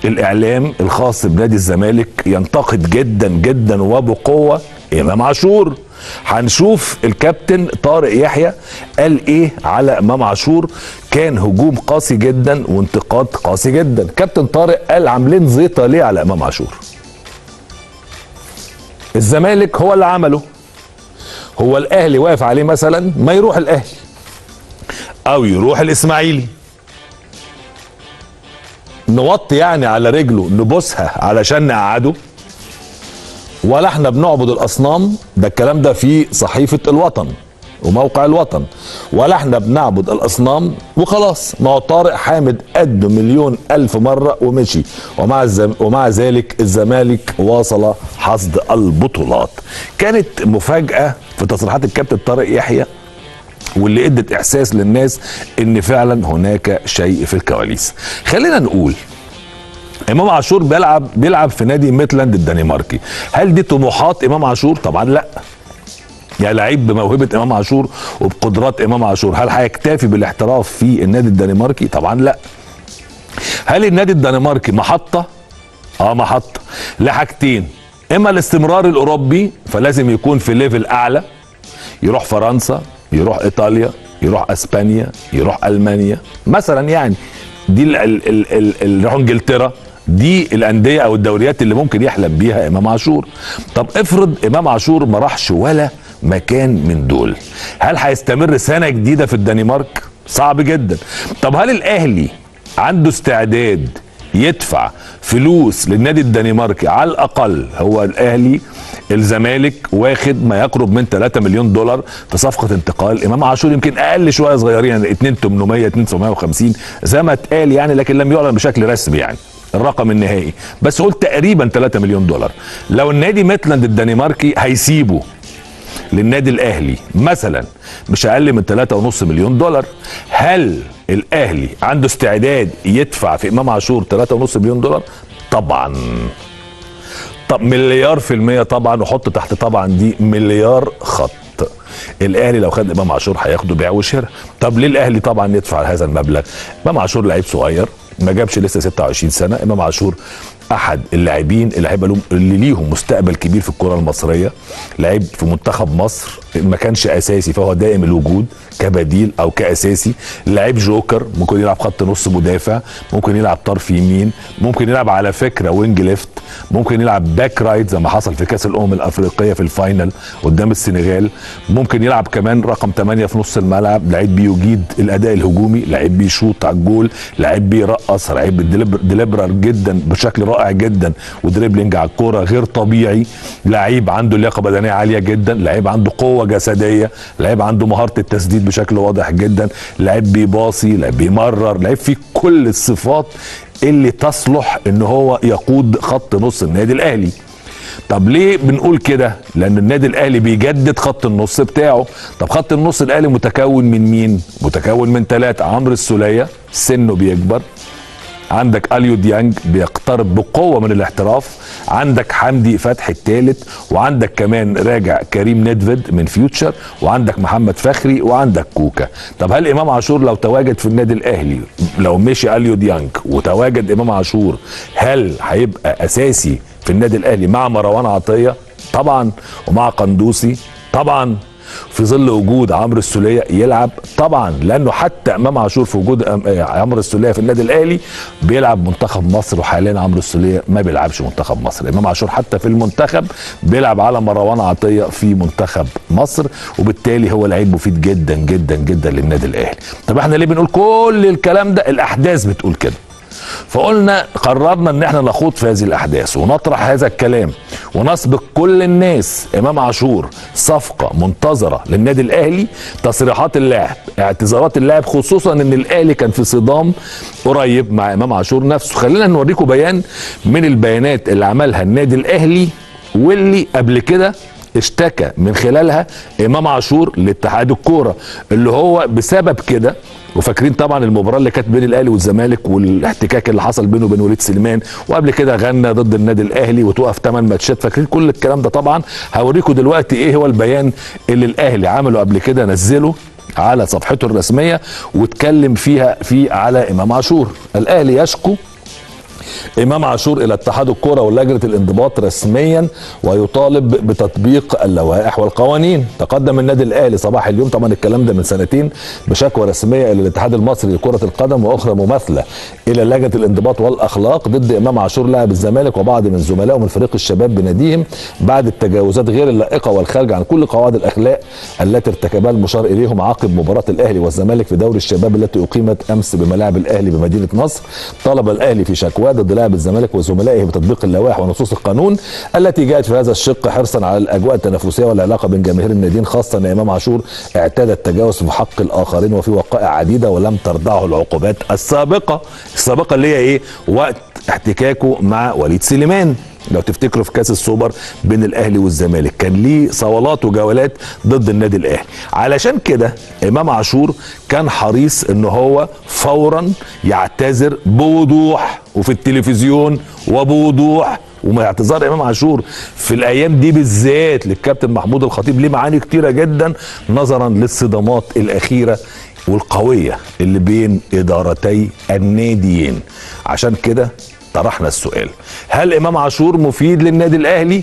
الاعلام الخاص بنادي الزمالك ينتقد جدا جدا وبقوه امام عاشور. هنشوف الكابتن طارق يحيى قال ايه على امام عاشور. كان هجوم قاسي جدا وانتقاد قاسي جدا. كابتن طارق قال عاملين زيطه ليه على امام عاشور؟ الزمالك هو اللي عمله. هو الاهلي واقف عليه مثلا، ما يروح الاهلي او يروح الاسماعيلي، نوطي يعني على رجله نبوسها علشان نقعده؟ ولا احنا بنعبد الاصنام؟ ده الكلام ده في صحيفه الوطن وموقع الوطن. ولا احنا بنعبد الاصنام وخلاص. ما هو طارق حامد قده مليون الف مره ومشي، ومع ذلك الزمالك واصل حصد البطولات. كانت مفاجاه في تصريحات الكابتن طارق يحيى، واللي ادت احساس للناس ان فعلا هناك شيء في الكواليس. خلينا نقول امام عاشور بيلعب في نادي ميتلاند الدنماركي. هل دي طموحات امام عاشور؟ طبعا لا. يعني لعيب بموهبه امام عاشور وبقدرات امام عاشور، هل هيكتفي بالاحتراف في النادي الدنماركي؟ طبعا لا. هل النادي الدنماركي محطه؟ محطه لحاجتين: اما الاستمرار الاوروبي، فلازم يكون في ليفل اعلى، يروح فرنسا، يروح ايطاليا، يروح اسبانيا، يروح المانيا مثلا. يعني دي يروح انجلترا. دي الانديه او الدوريات اللي ممكن يحلم بيها امام عاشور. طب افرض امام عاشور ما راحش ولا مكان من دول، هل هيستمر سنه جديده في الدنمارك؟ صعب جدا. طب هل الاهلي عنده استعداد يدفع فلوس للنادي الدنماركي؟ على الاقل هو الاهلي الزمالك واخد ما يقرب من 3 مليون دولار في صفقه انتقال امام عاشور، يمكن اقل شويه صغيرين، يعني 2800 2950 زي ما اتقال يعني، لكن لم يعلن بشكل رسمي يعني الرقم النهائي، بس قلت تقريبا 3 مليون دولار. لو النادي ميتلاند الدنماركي هيسيبه للنادي الاهلي مثلا مش اقل من 3.5 مليون دولار، هل الاهلي عنده استعداد يدفع في امام عاشور 3.5 مليون دولار؟ طبعا. طب مليار في المية طبعا، وحط تحت طبعا دي مليار خط. الاهلي لو خد امام عاشور هياخده بيع وشراء. طب ليه الاهلي طبعا يدفع هذا المبلغ؟ امام عاشور لعيب صغير ما جابش لسه 26 سنه. امام عاشور احد اللاعبين اللي ليهم مستقبل كبير في الكره المصريه. لعيب في منتخب مصر، ما كانش اساسي فهو دائم الوجود كبديل او كاساسي. لعيب جوكر، ممكن يلعب خط نص مدافع، ممكن يلعب طرف يمين، ممكن يلعب على فكره وينج ليفت، ممكن يلعب باك رايت زي ما حصل في كاس الامم الافريقيه في الفاينل قدام السنغال. ممكن يلعب كمان رقم 8 في نص الملعب، لعيب بيجيد الاداء الهجومي، لعيب بيشوط على الجول، لعيب بيرقص، لعيب ديليبرر جدا بشكل رائع جدا، ودريبلينج على الكوره غير طبيعي. لعيب عنده لياقه بدنيه عاليه جدا، لعيب عنده قوه جسديه، لعيب عنده مهاره التسديد بشكل واضح جدا، لعيب بيباصي، لعيب بيمرر، لعيب فيه كل الصفات اللي تصلح ان هو يقود خط نص النادي الاهلي. طب ليه بنقول كده؟ لان النادي الاهلي بيجدد خط النص بتاعه. طب خط النص الاهلي متكون من مين؟ متكون من 3: عمرو السولية سنه بيكبر، عندك اليو ديانج بيقترب بقوه من الاحتراف، عندك حمدي فتحي الثالث، وعندك كمان راجع كريم ندفد من فيوتشر، وعندك محمد فخري، وعندك كوكا. طب هل امام عاشور لو تواجد في النادي الاهلي، لو مشي اليو ديانج وتواجد امام عاشور، هل هيبقى اساسي في النادي الاهلي مع مروان عطيه؟ طبعا. ومع قندوسي؟ طبعا. في ظل وجود عمرو السولية يلعب؟ طبعا، لانه حتى امام عاشور في وجود عمرو السولية في النادي الاهلي بيلعب منتخب مصر، وحاليا عمرو السولية ما بيلعبش منتخب مصر. امام عاشور حتى في المنتخب بيلعب على مروان عطية في منتخب مصر، وبالتالي هو لعيب مفيد جدا جدا جدا للنادي الاهلي. طب احنا ليه بنقول كل الكلام ده؟ الاحداث بتقول كده. فقلنا قررنا ان احنا نخوض في هذه الاحداث ونطرح هذا الكلام ونسبق كل الناس. امام عاشور صفقه منتظره للنادي الاهلي، تصريحات اللاعب، اعتذارات اللاعب، خصوصا ان الاهلي كان في صدام قريب مع امام عاشور نفسه. خلينا نوريكم بيان من البيانات اللي عملها النادي الاهلي واللي قبل كده اشتكى من خلالها امام عاشور لاتحاد الكوره، اللي هو بسبب كده. وفاكرين طبعا المباراه اللي كانت بين الاهلي والزمالك والاحتكاك اللي حصل بينه وبين وليد سليمان، وقبل كده غنى ضد النادي الاهلي وتوقف 8 ماتشات. فاكرين كل الكلام ده طبعا. هوريكم دلوقتي ايه هو البيان اللي الاهلي عمله قبل كده، نزله على صفحته الرسميه واتكلم فيه على امام عاشور. الاهلي يشكو امام عاشور الى اتحاد الكره ولجنه الانضباط رسميا ويطالب بتطبيق اللوائح والقوانين. تقدم النادي الاهلي صباح اليوم، طبعا الكلام ده من سنتين، بشكوى رسميه الى الاتحاد المصري لكره القدم واخرى مماثله الى لجنه الانضباط والاخلاق ضد امام عاشور لاعب الزمالك وبعض من زملائه من فريق الشباب بناديهم بعد التجاوزات غير اللائقه والخارجه عن كل قواعد الاخلاق التي ارتكبها المشار اليهم عقب مباراه الاهلي والزمالك في دوري الشباب التي اقيمت امس بملاعب الاهلي بمدينه نصر. طلب الاهلي في شكواه ضد لاعب الزمالك وزملائه بتطبيق اللوائح ونصوص القانون التي جاءت في هذا الشق حرصا على الاجواء التنافسيه والعلاقه بين جماهير الناديين، خاصه ان امام عاشور اعتاد التجاوز في حق الاخرين وفي وقائع عديده ولم ترضعه العقوبات السابقه اللي هي ايه؟ وقت احتكاكه مع وليد سليمان لو تفتكروا في كاس السوبر بين الاهلي والزمالك، كان ليه صولات وجولات ضد النادي الاهلي. علشان كده امام عاشور كان حريص ان هو فورا يعتذر بوضوح وفي التلفزيون وبوضوح. وما اعتذار امام عاشور في الايام دي بالذات للكابتن محمود الخطيب ليه معاني كتيره جدا نظرا للصدامات الاخيره والقويه اللي بين ادارتي الناديين. عشان كده طرحنا السؤال: هل امام عاشور مفيد للنادي الاهلي